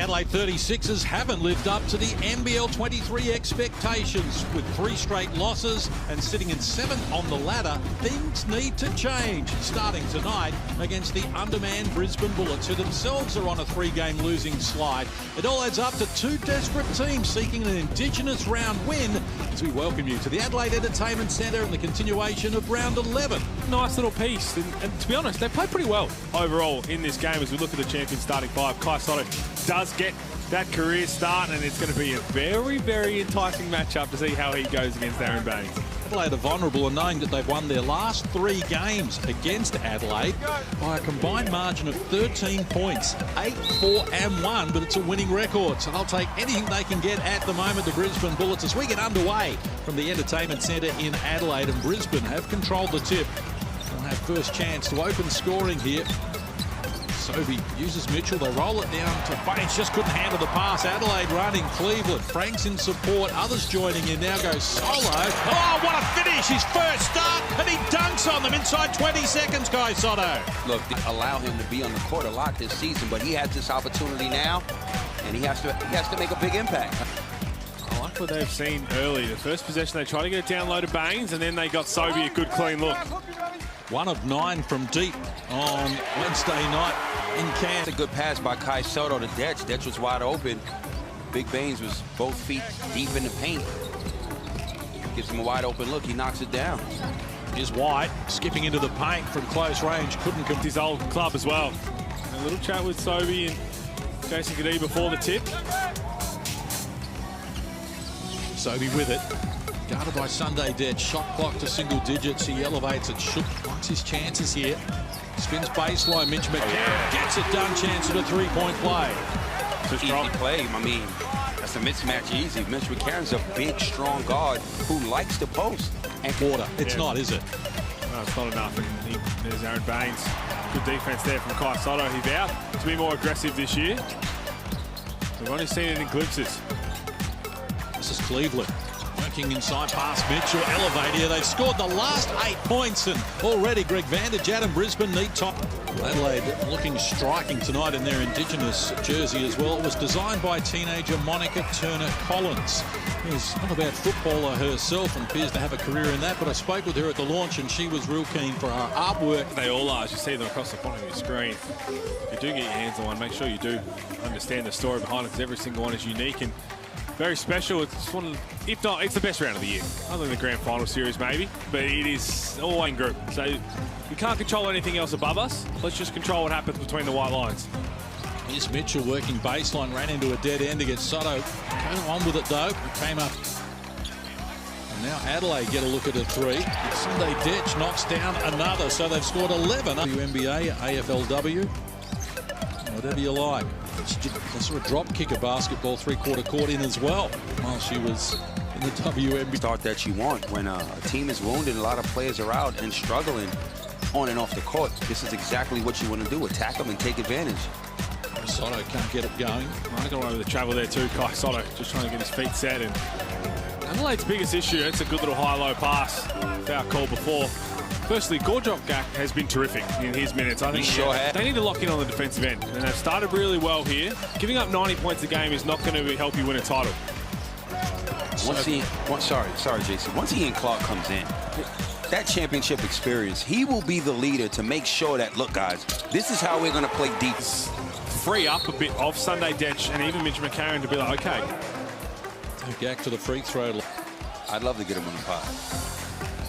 Adelaide 36ers haven't lived up to the NBL 23 expectations. With 3 straight losses and sitting in 7th on the ladder, things need to change. Starting tonight against the undermanned Brisbane Bullets, who themselves are on a 3-game losing slide. It all adds up to 2 desperate teams seeking an Indigenous round win, as we welcome you to the Adelaide Entertainment Centre and the continuation of round 11. Nice little piece, and to be honest, they played pretty well overall in this game. As we look at the champion starting 5, Kai Soto does get that career start, and it's going to be a very, very enticing matchup to see how he goes against Aaron Baines. Adelaide are vulnerable in knowing that they've won their last 3 games against Adelaide by a combined margin of 13 points, 8, 4 and 1, but it's a winning record, so they'll take anything they can get at the moment, the Brisbane Bullets, as we get underway from the Entertainment Centre in Adelaide, and Brisbane have controlled the tip. They'll have first chance to open scoring here. Sobey uses Mitchell, they roll it down to Baines, just couldn't handle the pass. Adelaide running, Cleveland, Frank's in support, others joining in, now goes Solo. Oh, what a finish, his first start, and he dunks on them inside 20 seconds, Kai Soto. Look, they allow him to be on the court a lot this season, but he has this opportunity now, and he has to make a big impact. I like what they've seen early. The first possession, they tried to get it down low to Baines, and then they got Sobey a good clean look. 1 of 9 from deep on Wednesday night in camp. It's a good pass by Kai Soto to Detch. Detch was wide open. Big Baines was both feet deep in the paint. Gives him a wide open look. He knocks it down. Here's White skipping into the paint from close range. Couldn't come. His old club as well. A little chat with Sobey and Jason Kadee before the tip. Sobey with it. Guarded by Sunday Detch. Shot clock to single digits. He elevates it. Shook likes his chances here. Spins baseline. Mitch McCarron gets it done. Chance at a 3-point play. Easy play. I mean, that's a mismatch easy. Mitch McCarron's a big, strong guard who likes to post. And quarter. It's not, is it? No, it's not enough. And there's Aaron Baines. Good defense there from Kai Soto. He vowed to be more aggressive this year. We've only seen it in glimpses. This is Cleveland. Working inside past Mitchell, elevate here. They've scored the last 8 points, and already Greg Vanderjagt and Brisbane need top. Adelaide looking striking tonight in their Indigenous jersey as well. It was designed by teenager Monica Turner-Collins, who's not a bad footballer herself and appears to have a career in that, but I spoke with her at the launch and she was real keen for her artwork. They all are, as you see them across the bottom of your screen. If you do get your hands on one, make sure you do understand the story behind it, because every single one is unique and very special. It's one of, if not, it's the best round of the year, other than the grand final series maybe, but it is all one group. So we can't control anything else above us. Let's just control what happens between the white lines. Here's Mitchell working baseline, ran into a dead end against Soto. Came on with it though, it came up. And now Adelaide get a look at a 3. Sunday Detch knocks down another, so they've scored 11. WNBA, AFLW, whatever you like. They saw a drop kick a basketball 3/4 court in as well while she was in the WNBA. Start that you want when a team is wounded, a lot of players are out and struggling on and off the court. This is exactly what you want to do, attack them and take advantage. Soto can't get it going. Right over the travel there too, Kai Soto, just trying to get his feet set. And Adelaide's biggest issue, it's a good little high-low pass. Foul call before. Firstly, Gorjok has been terrific in his minutes. I think they need to lock in on the defensive end, and they've started really well here. Giving up 90 points a game is not going to help you win a title. Sorry, Jason. Once Ian Clark comes in, that championship experience, he will be the leader to make sure that, look, guys, this is how we're going to play deep. Free up a bit of Sunday Detch and even Mitch McCarron to be like, okay. Back to the free throw. I'd love to get him on the pot.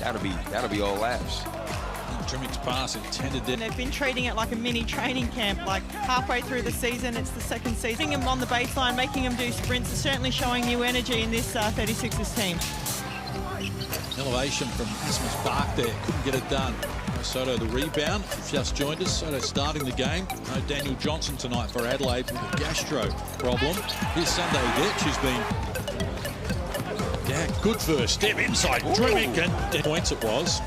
That'll be all laughs. Trimming's pass intended there. They've been treating it like a mini training camp, like halfway through the season. It's the second season. Putting them on the baseline, making them do sprints is certainly showing new energy in this 36ers team. Elevation from Asmus Bark there, couldn't get it done. Soto the rebound, just joined us. Soto starting the game. No Daniel Johnson tonight for Adelaide with a gastro problem. Here's Sunday Detch, who's been good first step inside. Drimic and points it was.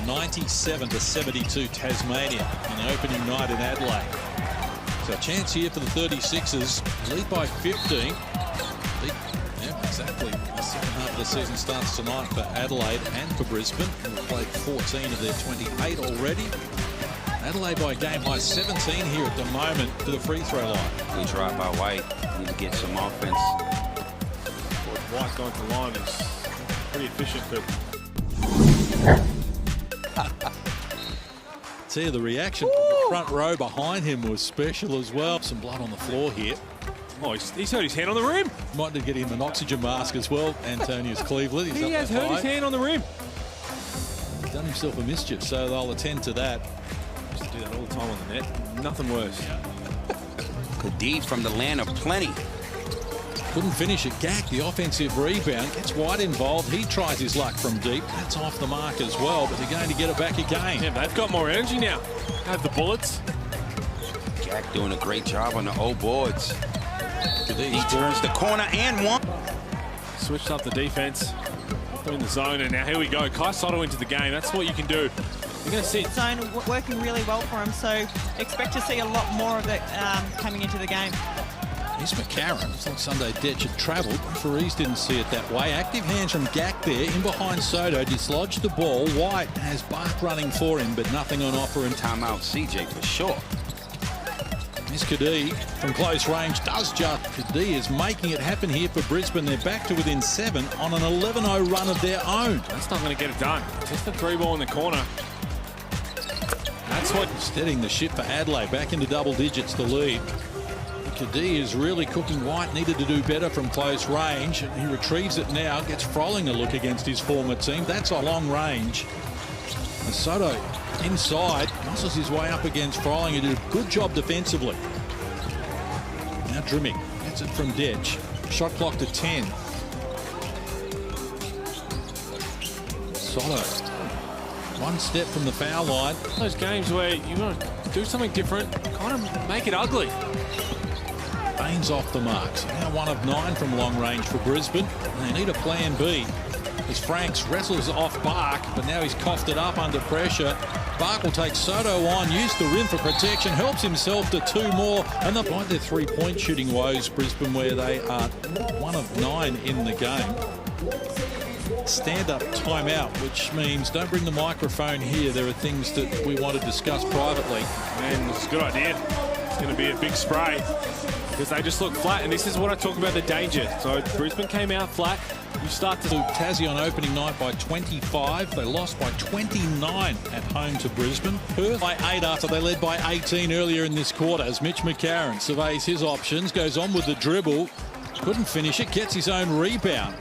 97-72 Tasmania in the opening night in Adelaide. So a chance here for the 36ers. Lead by 15. Yeah, exactly. The second half of the season starts tonight for Adelaide and for Brisbane. They've played 14 of their 28 already. Adelaide by a game high 17 here at the moment to the free throw line. Good drive by White. Need to get some offense. White going to the line is pretty efficient, but See, the reaction from the front row behind him was special as well. Some blood on the floor here. oh, he's hurt his hand on the rim. Might need to get him an oxygen mask as well. Antonius Cleveland. He's He up has that hurt his high. hand on the rim. He's done himself a mischief, so they'll attend to that. Used to do that all the time on the net. Nothing worse. Kadid from the land of plenty. Couldn't finish it. Gak, the offensive rebound, gets White involved. He tries his luck from deep. That's off the mark as well, but they're going to get it back again. Yeah, they've got more energy now. Have the Bullets. Jack doing a great job on the old boards. Kadid He turns the corner and one. Switched up the defense. They're in the zone, and now here we go. Kai Soto into the game. That's what you can do. You're going to see Zone working really well for him, so expect to see a lot more of it coming into the game. Here's McCarron. It's like Sunday Detch had travelled. Referees didn't see it that way. Active hands from Gak there. In behind Soto. Dislodged the ball. White has Bark running for him, but nothing on offer. And Timeout CJ for sure. Miss Kadid from close range does just. Kadid is making it happen here for Brisbane. They're back to within 7 on an 11-0 run of their own. that's not going to get it done. Just the three ball in the corner. That's what steadying the ship for Adelaide. Back into double digits, the lead. Kadid is really cooking. White needed to do better from close range. He retrieves it now, gets Froling a look against his former team. That's a long range. And Soto inside, muscles his way up against Froling. He did a good job defensively. Now Drimming gets it from Detch. Shot clock to 10. Soto, one step from the foul line. Those games where you want to do something different, kind of make it ugly. Baines off the marks. Now 1 of 9 from long range for Brisbane. They need a plan B as Franks wrestles off Bark, but now he's coughed it up under pressure. Bark will take Soto on, use the rim for protection, helps himself to 2 more, and they'll find their 3-point shooting woes, Brisbane, where they are 1 of 9 in the game. Stand-up timeout, which means don't bring the microphone here. There are things that we want to discuss privately. And it's a good idea. It's going to be a big spray because they just look flat, and this is what I talk about, the danger. So Brisbane came out flat. You start to... Tassie on opening night by 25. They lost by 29 at home to Brisbane. Perth by 8 after they led by 18 earlier in this quarter as Mitch McCarron surveys his options, goes on with the dribble. Couldn't finish it, gets his own rebound.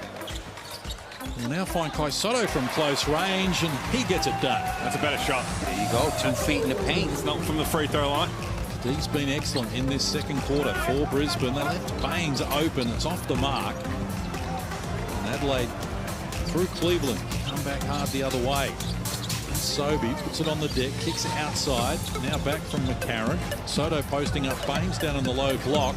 We'll now find Kai Soto from close range, and he gets it done. That's a better shot. There you go, 2 feet in the paint. It's not from the free throw line. He's been excellent in this second quarter for Brisbane. They left Baines open. It's off the mark. And Adelaide through Cleveland. Come back hard the other way. Sobey puts it on the deck, kicks it outside. Now back from McCarron. Soto posting up Baines down on the low block.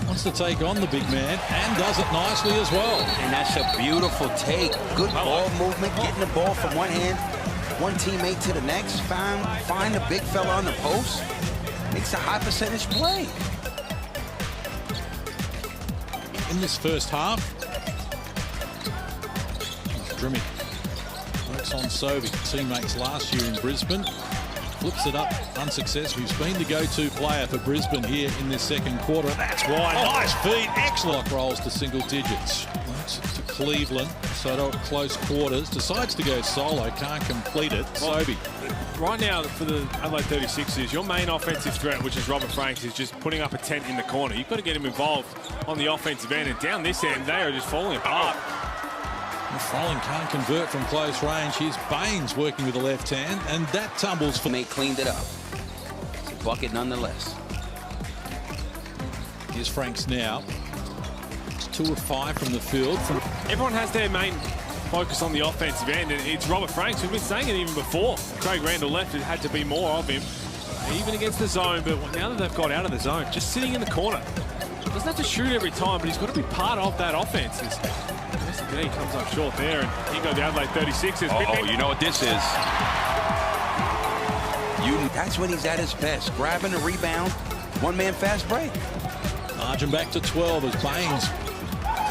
Wants to take on the big man and does it nicely as well. And that's a beautiful take. Good ball movement, getting the ball from one hand, one teammate to the next. Find the big fella on the post. Makes a high percentage play. In this first half, Drimming works on Sobey, teammates last year in Brisbane. Flips it up unsuccessfully. He's been the go-to player for Brisbane here in this second quarter. That's why. Nice feed. Excellent. Rolls to single digits. Works it to Cleveland. Soto at close quarters. Decides to go solo. Can't complete it. Sobey. Right now, for the Adelaide 36ers, your main offensive threat, which is Robert Franks, is just putting up a tent in the corner. You've got to get him involved on the offensive end. And down this end, they are just falling apart. Froling can't convert from close range. Here's Baines working with the left hand, and that tumbles for... They cleaned it up. It's a bucket nonetheless. Here's Franks now. It's 2 of 5 from the field. Everyone has their main focus on the offensive end, and it's Robert Franks. We've been saying it even before. Craig Randall left, it had to be more of him, even against the zone. But now that they've got out of the zone, just sitting in the corner. Doesn't have to shoot every time, but he's got to be part of that offense. He comes up short there, and here go the Adelaide 36ers. Oh, you know what this is. That's when he's at his best. Grabbing a rebound, one-man fast break. Margin back to 12 as Baines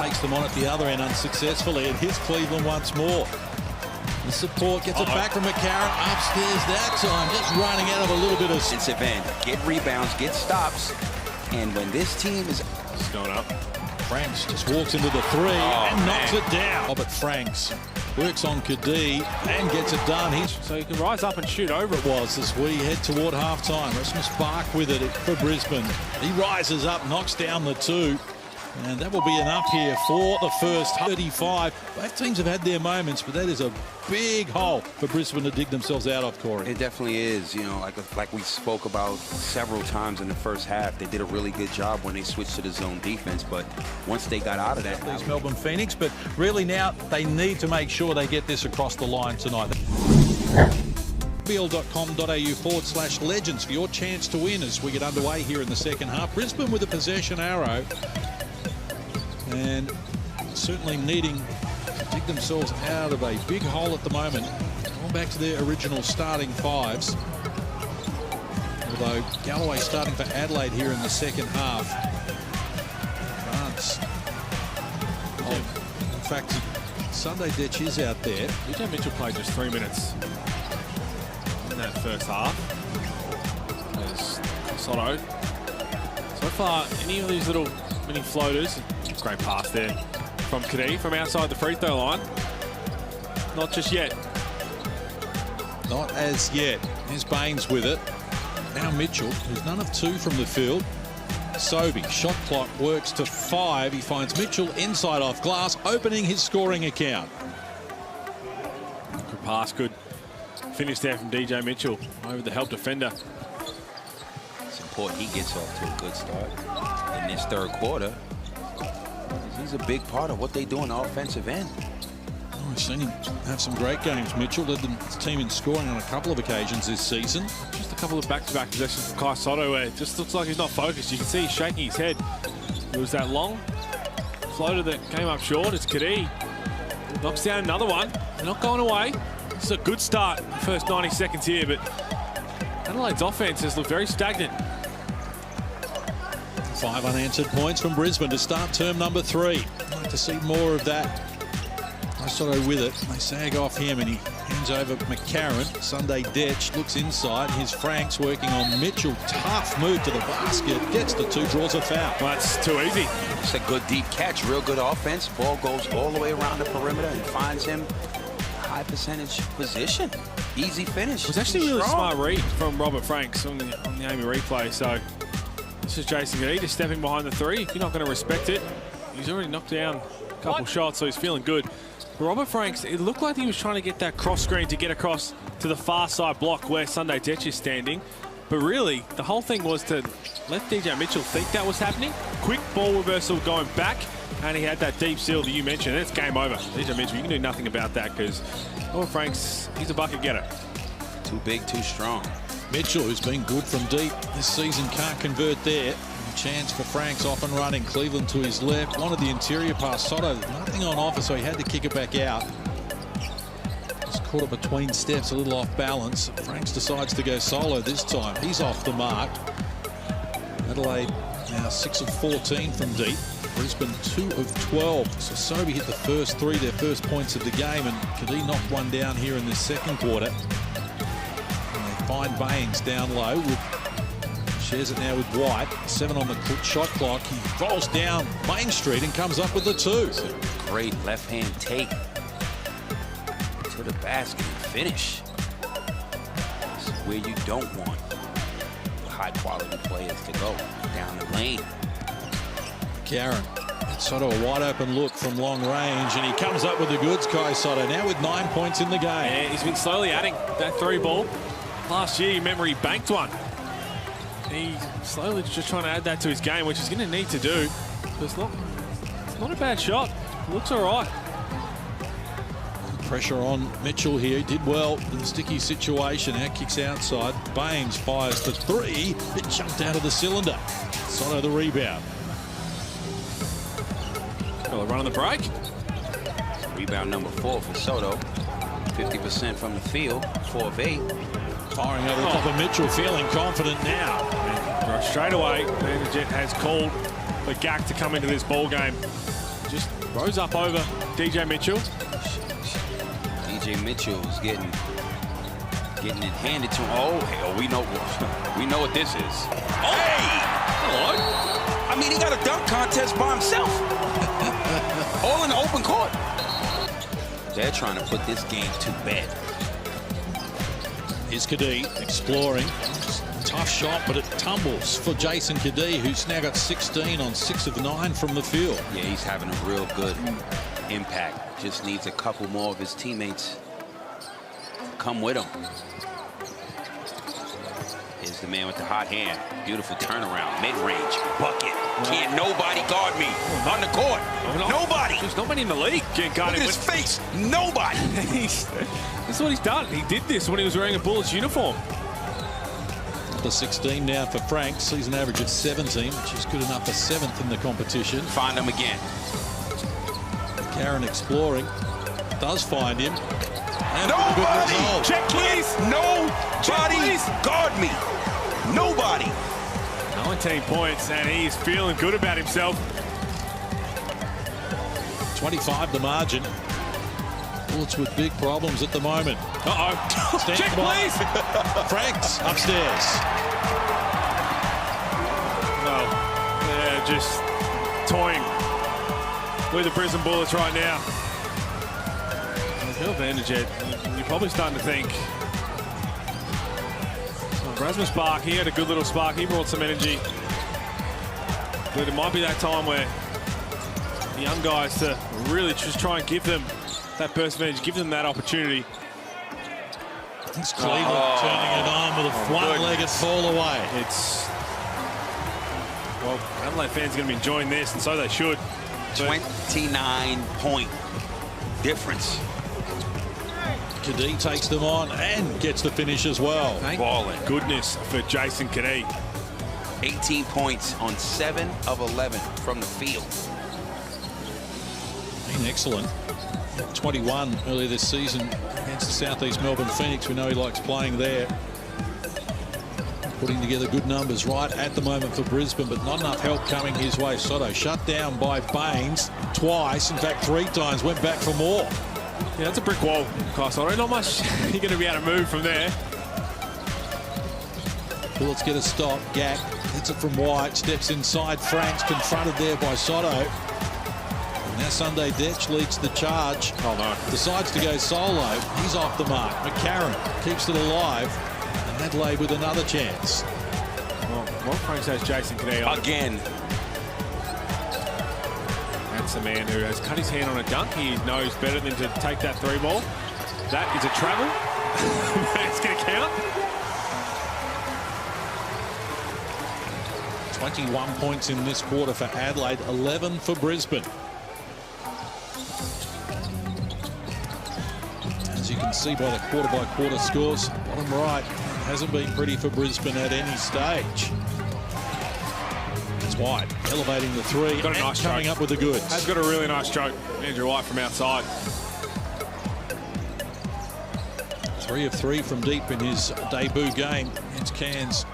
takes them on at the other end unsuccessfully, and here's Cleveland once more. The support gets it back from McCarron. Upstairs that time. Just running out of a little bit of... Defensive end. Get rebounds, get stops. And when this team is... It's going up. Franks just walks into the three and knocks it down. Robert Franks works on Kadee and gets it done. So you can rise up and shoot over it. Was as we head toward halftime. Rasmus Bark with it for Brisbane. He rises up, knocks down the two. And that will be enough here for the first 35. Both teams have had their moments, but that is a big hole for Brisbane to dig themselves out of, Corey. It definitely is. You know, like we spoke about several times in the first half, they did a really good job when they switched to the zone defense. But once they got out of that... These Melbourne Phoenix, but really now they need to make sure they get this across the line tonight. BL.com.au/legends for your chance to win as we get underway here in the second half. Brisbane with a possession arrow. And certainly needing to dig themselves out of a big hole at the moment. Going back to their original starting fives. Although Galloway starting for Adelaide here in the second half. In fact, Sunday Ditch is out there. DJ Mitchell played just 3 minutes in that first half. There's Soto. So far, any of these little mini floaters, great pass there from Kadee from outside the free throw line. Not just yet. Not as yet. Here's Baines with it. Now Mitchell, who's none of two from the field. Sobey, shot clock works to 5. He finds Mitchell inside off glass, opening his scoring account. Good pass, good finish there from DJ Mitchell over the help defender. It's important he gets off to a good start in this third quarter. He's a big part of what they do on the offensive end. Oh, we've seen him have some great games. Mitchell led the team in scoring on a couple of occasions this season. Just a couple of back-to-back possessions from Kai Soto where it just looks like he's not focused. You can see he's shaking his head. It was that long floater that came up short. It's Kadee. Knocks down another one. They're not going away. This is a good start in the first 90 seconds here, but Adelaide's offense has looked very stagnant. 5 unanswered points from Brisbane to start term number 3. I'd like to see more of that. Soto with it. They sag off him and he hands over McCarron. Sunday Detch looks inside. Here's Franks working on Mitchell. Tough move to the basket. Gets the 2, draws a foul. Well, that's too easy. It's a good deep catch. Real good offense. Ball goes all the way around the perimeter and finds him high percentage position. Easy finish. It was actually a really smart read from Robert Franks on the Amy replay. So this is Jason Kadee just stepping behind the 3. If you're not going to respect it, he's already knocked down a couple shots, so he's feeling good. But Robert Franks, it looked like he was trying to get that cross screen to get across to the far side block where Sunday Detch is standing. But really, the whole thing was to let DJ Mitchell think that was happening. Quick ball reversal going back, and he had that deep seal that you mentioned, and it's game over. DJ Mitchell, you can do nothing about that because Robert Franks, he's a bucket getter. Too big, too strong. Mitchell, who's been good from deep this season, can't convert there. A chance for Franks off and running. Cleveland to his left. Wanted the interior pass. Soto, nothing on offer, so he had to kick it back out. Just caught it between steps, a little off balance. Franks decides to go solo this time. He's off the mark. Adelaide now 6 of 14 from deep. Brisbane 2 of 12. So Sobey hit the first 3, their first points of the game, and Kadee knocked one down here in this second quarter. And they find Baines down low. Shares it now with White. 7 on the shot clock. He rolls down Main Street and comes up with the 2. It's a great left-hand take to the basket and finish. This is where you don't want high-quality players to go, down the lane. Karen, it's sort of a wide-open look from long range, and he comes up with the goods, Kai Soto, now with 9 points in the game. Yeah, he's been slowly adding that 3 ball. Last year, you remember he banked one. He's slowly just trying to add that to his game, which he's going to need to do. It's not a bad shot. It looks all right. Pressure on Mitchell here. He did well in the sticky situation. Now kicks outside. Baines fires for 3. It jumped out of the cylinder. Soto the rebound. Well, run on the break. Rebound number 4 for Soto. 50% from the field. 4 of 8. Firing over the top of Mitchell, feeling confident now. And straight away, Vanderjet has called for Gak to come into this ball game. Just rose up over DJ Mitchell. TJ Mitchell's getting it handed to him. Oh, hell, we know what this is. Oh, hey! Hello. I mean, he got a dunk contest by himself. All in the open court. They're trying to put this game to bed. Here's Kadee exploring. Tough shot, but it tumbles for Jason Kadee, who's now got 16 on 6 of 9 from the field. Yeah, he's having a real good impact. Just needs a couple more of his teammates to come with him. Here's the man with the hot hand. Beautiful turnaround, mid-range, bucket. Can't nobody guard me on the court. Nobody. There's nobody in the league can guard him. Look at his face. Nobody. This is what he's done. He did this when he was wearing a Bullets uniform. The 16 now for Frank. Season average of 17, which is good enough for 7th in the competition. Find him again. Karen exploring. Does find him. And Nobody. Check, please. Nobody guard me. Nobody. 19 points, and he's feeling good about himself. 25 the margin. Bullets with big problems at the moment. Uh-oh. Check, please. Frank's upstairs. Well, they're just toying with the Brisbane Bullets right now. There's no advantage yet. You're probably starting to think. Rasmus Spark, he had a good little spark. He brought some energy. But it might be that time where the young guys to really just try and give them that burst advantage, give them that opportunity. It's Cleveland turning it on with a one-legged fall away. It's, well, Adelaide fans are going to be enjoying this, and so they should. 29-point difference. Kadee takes them on and gets the finish as well. Thank goodness for Jason Kadee. 18 points on 7 of 11 from the field. Been excellent. 21 earlier this season against the Southeast Melbourne Phoenix. We know he likes playing there. Putting together good numbers right at the moment for Brisbane, but not enough help coming his way. Soto shut down by Baines twice, in fact 3 times, went back for more. Yeah, that's a brick wall, Soto. Not much you're going to be able to move from there. Bullets get a stop. Gack hits it from White, steps inside. Frank's confronted there by Soto. And now Sunday Detch leads the charge. Oh no. Decides to go solo. He's off the mark. McCarron keeps it alive. And Adelaide with another chance. Well, what Frank says, Jason Kadee again. That's a man who has cut his hand on a dunk. He knows better than to take that 3 ball. That is a travel. That's going to count. 21 points in this quarter for Adelaide, 11 for Brisbane. As you can see by the quarter-by-quarter scores, bottom right, hasn't been pretty for Brisbane at any stage. It's White elevating the 3 got a nice coming stroke. up with the goods. Has got a really nice stroke. Andrew White from outside. 3 of 3 from deep in his debut game against Cairns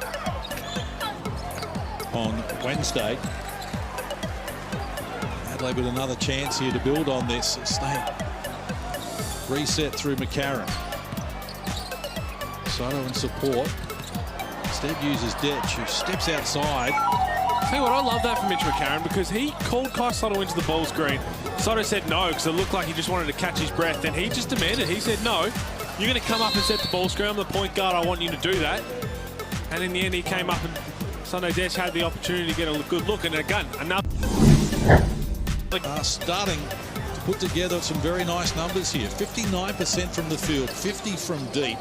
on Wednesday. Adelaide with another chance here to build on this. Stay reset through McCarron. Soto in support. Instead uses Detch, who steps outside. Tell you what, I love that from Mitch McCarron, because he called Kai Soto into the ball screen. Soto said no, because it looked like he just wanted to catch his breath. Then he just demanded. He said, no, you're going to come up and set the ball screen. I'm the point guard. I want you to do that. And in the end, he came up and Sunday Detch had the opportunity to get a good look. And again, another. Starting to put together some very nice numbers here. 59% from the field, 50 from deep.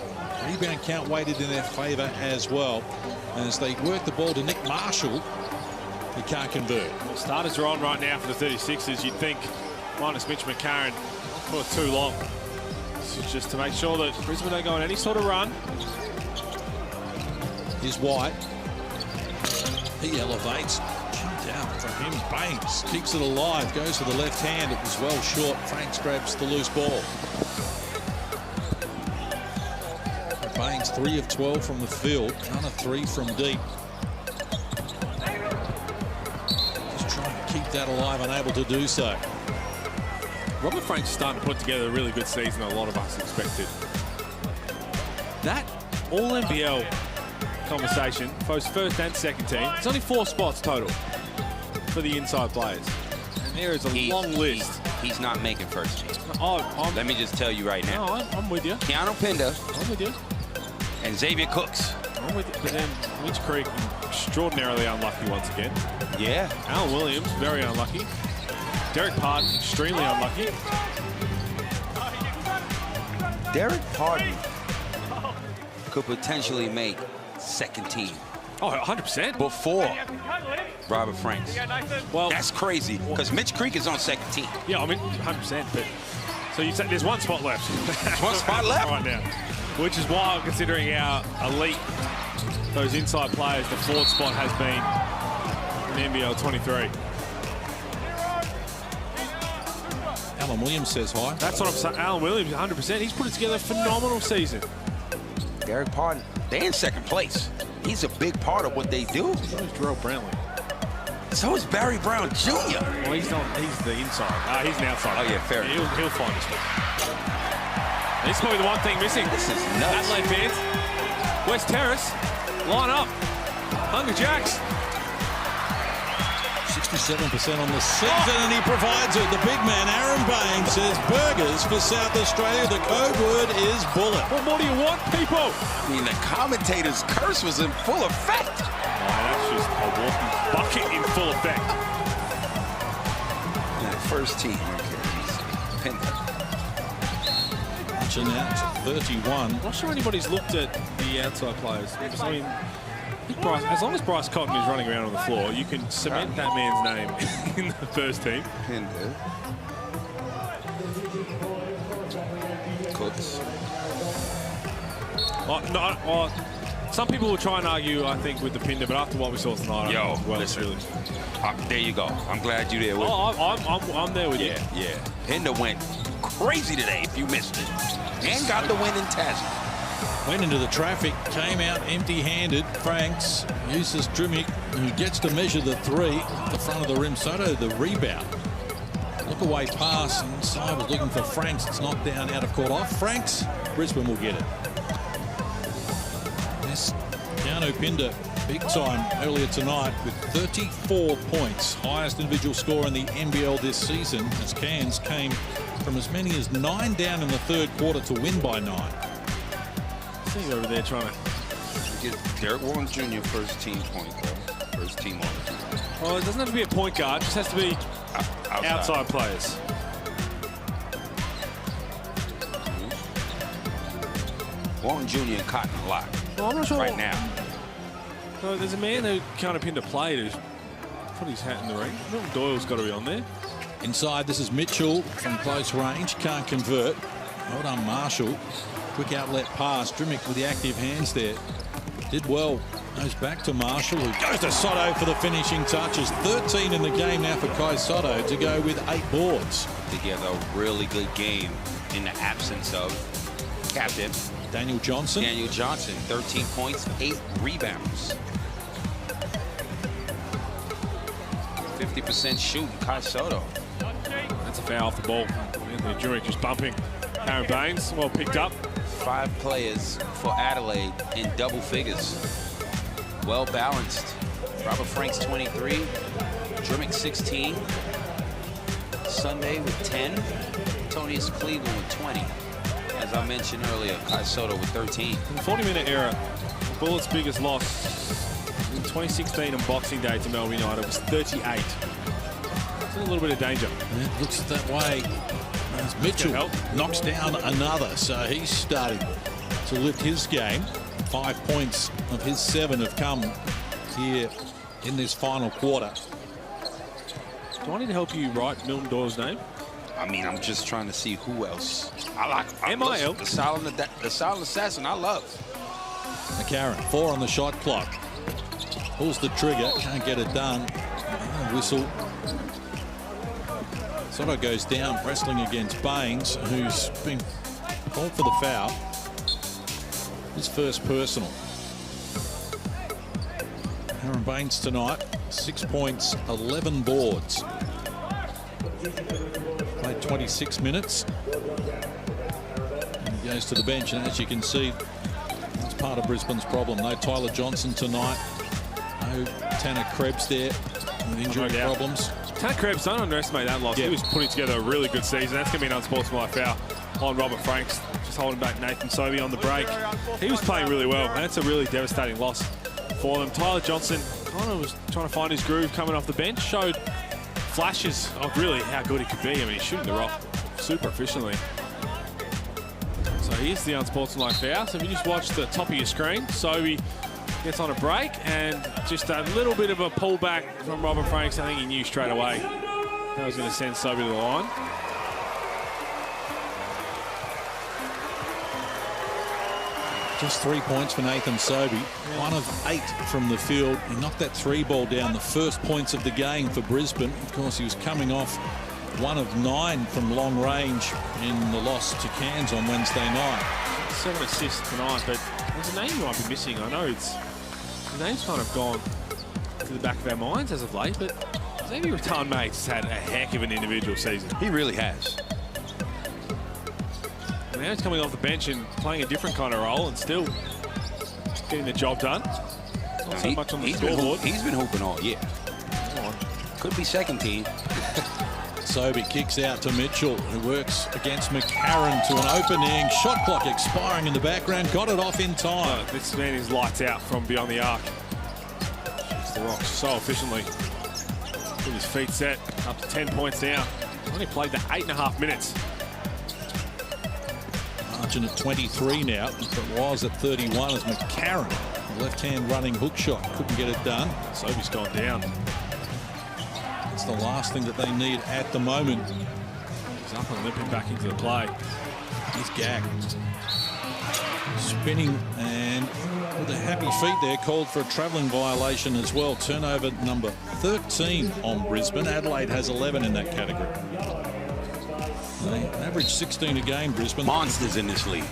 Rebound count weighted in their favour as well. As they work the ball to Nick Marshall, he can't convert. Well, starters are on right now for the 36ers. You'd think, minus Mitch McCarron, for too long. This is just to make sure that Brisbane don't go on any sort of run. Here's White. He elevates. Down from him. Baines keeps it alive. Goes to the left hand. It was well short. Franks grabs the loose ball. Baines 3 of 12 from the field. None of 3 from deep. Just trying to keep that alive, unable to do so. Robert Frank's starting to put together a really good season a lot of us expected. That all-NBL conversation for his first and second team, there's only 4 spots total for the inside players. And there is a long list. He's not making first team. Let me just tell you right now. No, I'm with you. Keanu Pinda. I'm with you. And Xavier Cooks. I'm with you. But then Mitch Creek, extraordinarily unlucky once again. Yeah. Alan Williams, very unlucky. Derek Pardon, extremely unlucky. Derek Pardon could potentially make second team. Oh, 100%. Before Robert Franks. Well, that's crazy, because Mitch Creek is on second team. Yeah, I mean, 100%. But so you say there's 1 spot left. There's 1 spot left right now, which is why, considering how elite those inside players, the 4th spot has been in NBL 23. Alan Williams says hi. That's what I'm saying. Alan Williams, 100%. He's put together a phenomenal season. Derek Pardon, they're in second place. He's a big part of what they do. So is Jarrell Brownlee. So is Barry Brown Jr. Well, he's the inside. He's an outside. Oh, yeah, fair. He'll find his spot. And this is probably the one thing missing. This is nuts. Adelaide fans. West Terrace, line up. Hunger Jacks. 67% on the season, and he provides it. The big man, Aaron Baines, says burgers for South Australia. The code word is bullet. What more do you want, people? I mean, the commentator's curse was in full effect. Oh, that's just a walking bucket in full effect. Yeah, first team. Watching out to 31. I'm not sure anybody's looked at the outside players. Because, I mean, as long as Bryce Cotton is running around on the floor, you can cement that man's name in the first team. Cooks. Some people will try and argue, I think, with the Pinder, but after what we saw tonight, listen, there you go. I'm glad you're there with me. I'm there with you. Yeah. Pinder went crazy today if you missed it. And got the win in Tasman. Went into the traffic, came out empty-handed. Franks uses Drimic, who gets to measure the 3 at the front of the rim. Soto, the rebound. Look away pass, inside was looking for Franks. It's knocked down, out of court off. Franks, Brisbane will get it. Yes, Keanu Pinder, big time earlier tonight with 34 points. Highest individual score in the NBL this season, as Cairns came from as many as 9 down in the 3rd quarter to win by 9. He's over there trying to get Derek Warren Jr. first team point guard. First team on. Well, it doesn't have to be a point guard. It just has to be outside players. Warren Jr. and Cotton a lot. Well, I'm not sure. Right now. So there's a man who kind of pinned a play who's put his hat in the ring. Milton Doyle's got to be on there. Inside, this is Mitchell from close range. Can't convert. Well done, Marshall. Quick outlet pass. Drimic with the active hands there. Did well. Goes back to Marshall, who goes to Soto for the finishing touches. 13 in the game now for Kai Soto to go with 8 boards. Together a really good game in the absence of captain Daniel Johnson. 13 points, 8 rebounds. 50% shooting, Kai Soto. That's a foul off the ball. Anthony Juric just bumping. Aaron Baines, well picked up. 5 players for Adelaide in double figures. Well balanced. Robert Franks 23, Drimic 16, Sunday with 10, Tonius Cleveland with 20. As I mentioned earlier, Kai Soto with 13. In the 40-minute era, the Bullets' biggest loss in 2016 on Boxing Day to Melbourne United was 38. It's in a little bit of danger. And it looks that way as Mitchell knocks down another, so he's starting to lift his game. 5 points of his 7 have come here in this final quarter. Do I need to help you write Milton Doyle's name? I mean, I'm just trying to see who else. I like MIL. The silent assassin. I love. McCarron, 4 on the shot clock. Pulls the trigger, can't get it done. Whistle. Soto goes down, wrestling against Baines, who's been called for the foul. His first personal. Aaron Baines tonight, 6 points, 11 boards. Played 26 minutes. And he goes to the bench, and as you can see, it's part of Brisbane's problem. No Tyler Johnson tonight. No Tanner Krebs there with injury problems. Tanner Krebs, don't underestimate that loss. He was putting together a really good season. That's going to be an unsportsmanlike foul on Robert Franks, just holding back Nathan Sobey on the break. He was playing really well, and it's a really devastating loss for them. Tyler Johnson kind of was trying to find his groove coming off the bench, showed flashes of really how good he could be. I mean, he's shooting the rock super efficiently. So here's the unsportsmanlike foul. So if you just watch the top of your screen, Sobey gets on a break, and just a little bit of a pullback from Robert Franks. I think he knew straight away that was going to send Sobey to the line. Just 3 points for Nathan Sobey. 1 of 8 from the field. He knocked that 3 ball down, the first points of the game for Brisbane. Of course, he was coming off 1 of 9 from long range in the loss to Cairns on Wednesday night. 7 assists tonight, but there's a name you might be missing. I know the name's kind of gone to the back of our minds as of late, but Xavier Rattan-Mates has had a heck of an individual season. He really has. And now he's coming off the bench and playing a different kind of role and still getting the job done. Not so much on the scoreboard. He's been hooping all year. Could be second team. Sobey kicks out to Mitchell, who works against McCarron to an opening. Shot clock expiring in the background. Got it off in time. This man is lights out from beyond the arc. Shoots the rocks so efficiently. With his feet set, up to 10 points down. Only played the 8.5 minutes. Margin at 23 now. It was at 31 as McCarron, the left-hand running hook shot, couldn't get it done. Sobey's gone down. It's the last thing that they need at the moment. He's up and limping back into the play. He's gagged. Spinning and with a happy feet there, called for a travelling violation as well. Turnover number 13 on Brisbane. Adelaide has 11 in that category. They average 16 a game, Brisbane. Monsters in this league.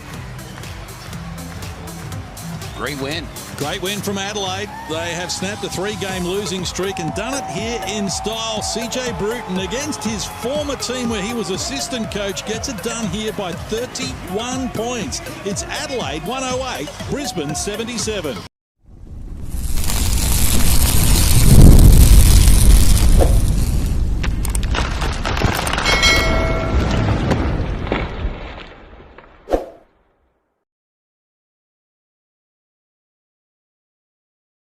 Great win. Great win from Adelaide. They have snapped a 3-game losing streak and done it here in style. CJ Bruton against his former team where he was assistant coach gets it done here by 31 points. It's Adelaide 108, Brisbane 77.